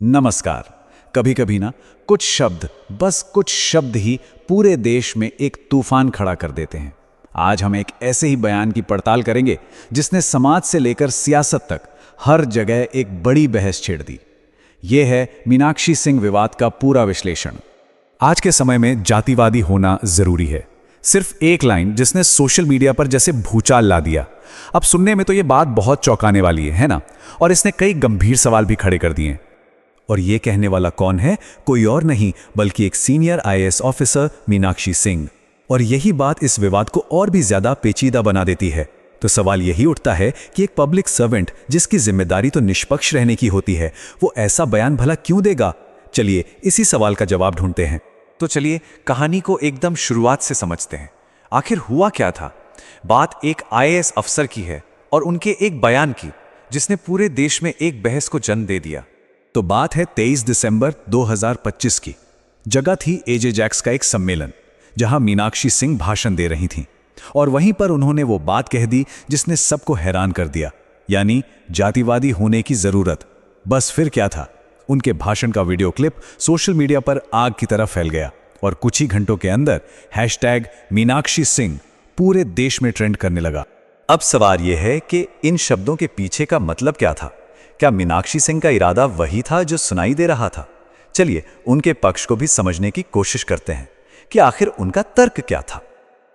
नमस्कार। कभी कभी ना कुछ शब्द, बस कुछ शब्द ही पूरे देश में एक तूफान खड़ा कर देते हैं। आज हम एक ऐसे ही बयान की पड़ताल करेंगे जिसने समाज से लेकर सियासत तक हर जगह एक बड़ी बहस छेड़ दी। यह है मीनाक्षी सिंह विवाद का पूरा विश्लेषण। आज के समय में जातिवादी होना जरूरी है। सिर्फ एक लाइन जिसने सोशल मीडिया पर जैसे भूचाल ला दिया। अब सुनने में तो ये बात बहुत चौंकाने वाली है ना? और इसने कई गंभीर सवाल भी खड़े कर दिए। और ये कहने वाला कौन है? कोई और नहीं बल्कि एक senior IAS officer Meenakshi Singh. और यही बात इस विवाद को और भी ज्यादा पेचीदा बना देती है। तो सवाल यही उठता है कि एक पब्लिक सर्वेंट जिसकी जिम्मेदारी तो निष्पक्ष रहने की होती है, वो ऐसा बयान भला क्यों देगा? चलिए इसी सवाल का जवाब ढूंढते हैं। तो चलिए कहानी को एकदम शुरुआत से समझते हैं। आखिर हुआ क्या था? बात एक आईएएस अफसर की है और उनके एक बयान की, जिसने पूरे देश में एक बहस को जन्म दे दिया। तो बात है 23 दिसंबर 2025 की। जगह थी एजे जैक्स का एक सम्मेलन, जहां मीनाक्षी सिंह भाषण दे रही थीं। और वहीं पर उन्होंने वो बात कह दी जिसने सबको हैरान कर दिया, यानी जातिवादी होने की जरूरत। बस फिर क्या था? उनके भाषण का वीडियो क्लिप सोशल मीडिया पर आग की तरह फैल गया और कुछ ही घंटों के अंदर #मीनाक्षी सिंह पूरे देश में ट्रेंड करने लगा। अब सवाल यह है कि इन शब्दों के पीछे का मतलब क्या था? क्या मीनाक्षी सिंह का इरादा वही था जो सुनाई दे रहा था? चलिए उनके पक्ष को भी समझने की कोशिश करते हैं कि आखिर उनका तर्क क्या था।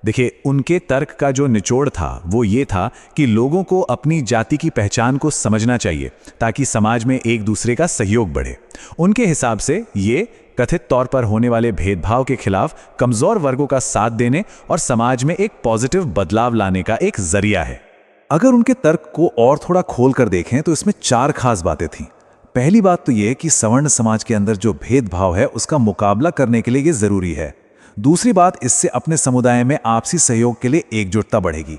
देखिए, उनके तर्क का जो निचोड़ था वो ये था कि लोगों को अपनी जाति की पहचान को समझना चाहिए ताकि समाज में एक दूसरे का सहयोग बढ़े। उनके हिसाब से ये कथित तौर पर होने वाले भेदभाव के खिलाफ कमजोर वर्गों का साथ देने और समाज में एक पॉजिटिव बदलाव लाने का एक जरिया है। अगर उनके तर्क को और थोड़ा खोल कर देखें तो इसमें 4 खास बातें थीं। पहली बात तो यह कि सवर्ण समाज के अंदर जो भेदभाव है उसका मुकाबला करने के लिए ये जरूरी है। दूसरी बात, इससे अपने समुदाय में आपसी सहयोग के लिए एकजुटता बढ़ेगी।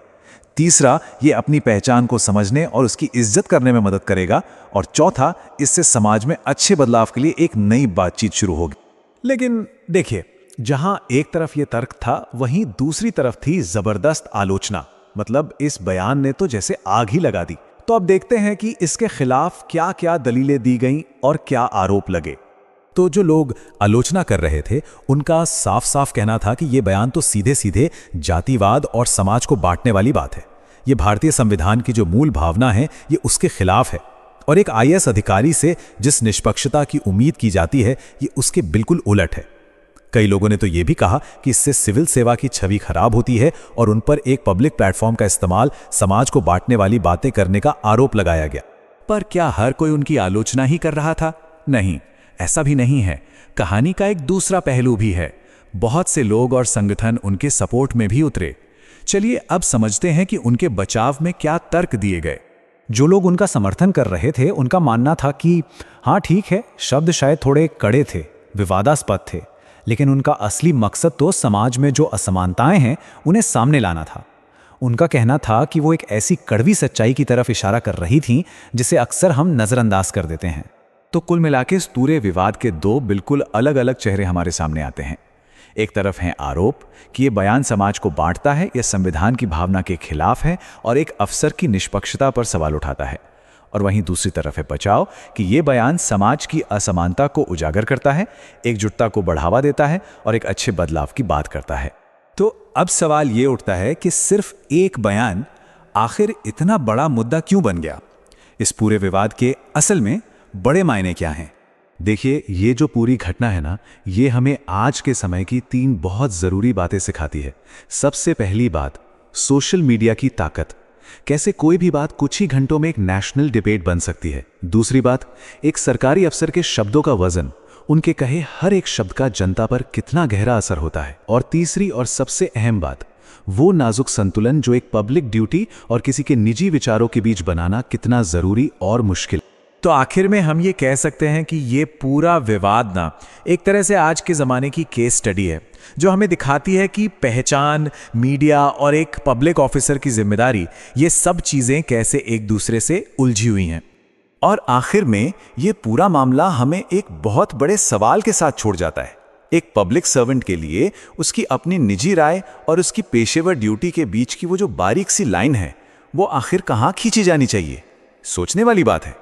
तीसरा, ये अपनी पहचान को समझने और उसकी इज्जत करने में मदद करेगा। और चौथा, इससे समाज में अच्छे बदलाव के लिए एक नई बातचीत शुरू होगी। लेकिन देखिए, जहां एक तरफ ये तर्क था, वहीं दूसरी तरफ थी जबरदस्त आलोचना। मतलब इस बयान ने तो जैसे आग ही लगा दी। तो अब देखते हैं कि इसके खिलाफ क्या क्या दलीलें दी गईं और क्या आरोप लगे। तो जो लोग आलोचना कर रहे थे, उनका साफ साफ कहना था कि यह बयान तो सीधे सीधे जातिवाद और समाज को बांटने वाली बात है। यह भारतीय संविधान की जो मूल भावना है, ये उसके खिलाफ है। और एक आईएएस अधिकारी से जिस निष्पक्षता की उम्मीद की जाती है, ये उसके बिल्कुल उलट है। कई लोगों ने तो यह भी कहा कि इससे सिविल सेवा की छवि खराब होती है और उन पर एक पब्लिक प्लेटफॉर्म का इस्तेमाल समाज को बांटने वाली बातें करने का आरोप लगाया गया। पर क्या हर कोई उनकी आलोचना ही कर रहा था? नहीं, ऐसा भी नहीं है। कहानी का एक दूसरा पहलू भी है। बहुत से लोग और संगठन उनके सपोर्ट में भी उतरे। चलिए अब समझते हैं कि उनके बचाव में क्या तर्क दिए गए। जो लोग उनका समर्थन कर रहे थे, उनका मानना था कि हाँ ठीक है, शब्द शायद थोड़े कड़े थे, विवादास्पद थे, लेकिन उनका असली मकसद तो समाज में जो असमानताएं हैं उन्हें सामने लाना था। उनका कहना था कि वो एक ऐसी कड़वी सच्चाई की तरफ इशारा कर रही थीं जिसे अक्सर हम नज़रअंदाज कर देते हैं। तो कुल मिलाके इस पूरे विवाद के 2 बिल्कुल अलग अलग चेहरे हमारे सामने आते हैं। एक तरफ है आरोप कि ये बयान समाज को बांटता है, यह संविधान की भावना के खिलाफ है और एक अफसर की निष्पक्षता पर सवाल उठाता है। और वहीं दूसरी तरफ है बचाव कि ये बयान समाज की असमानता को उजागर करता है, एकजुटता को बढ़ावा देता है और एक अच्छे बदलाव की बात करता है। तो अब सवाल ये उठता है कि सिर्फ एक बयान आखिर इतना बड़ा मुद्दा क्यों बन गया? इस पूरे विवाद के असल में बड़े मायने क्या हैं? देखिए, ये जो पूरी घटना है ना, ये हमें आज के समय की 3 बहुत जरूरी बातें सिखाती है। सबसे पहली बात, सोशल मीडिया की ताकत। कैसे कोई भी बात कुछ ही घंटों में एक नेशनल डिबेट बन सकती है। दूसरी बात, एक सरकारी अफसर के शब्दों का वजन, उनके कहे हर एक शब्द का जनता पर कितना गहरा असर होता है। और तीसरी और सबसे अहम बात, वो नाजुक संतुलन जो एक पब्लिक ड्यूटी और किसी के निजी विचारों के बीच बनाना कितना जरूरी और मुश्किल। तो आखिर में हम ये कह सकते हैं कि ये पूरा विवाद ना एक तरह से आज के ज़माने की केस स्टडी है, जो हमें दिखाती है कि पहचान, मीडिया और एक पब्लिक ऑफिसर की जिम्मेदारी, ये सब चीज़ें कैसे एक दूसरे से उलझी हुई हैं। और आखिर में ये पूरा मामला हमें एक बहुत बड़े सवाल के साथ छोड़ जाता है। एक पब्लिक सर्वेंट के लिए उसकी अपनी निजी राय और उसकी पेशेवर ड्यूटी के बीच की वो जो बारीक सी लाइन है, वो आखिर कहाँ खींची जानी चाहिए? सोचने वाली बात है।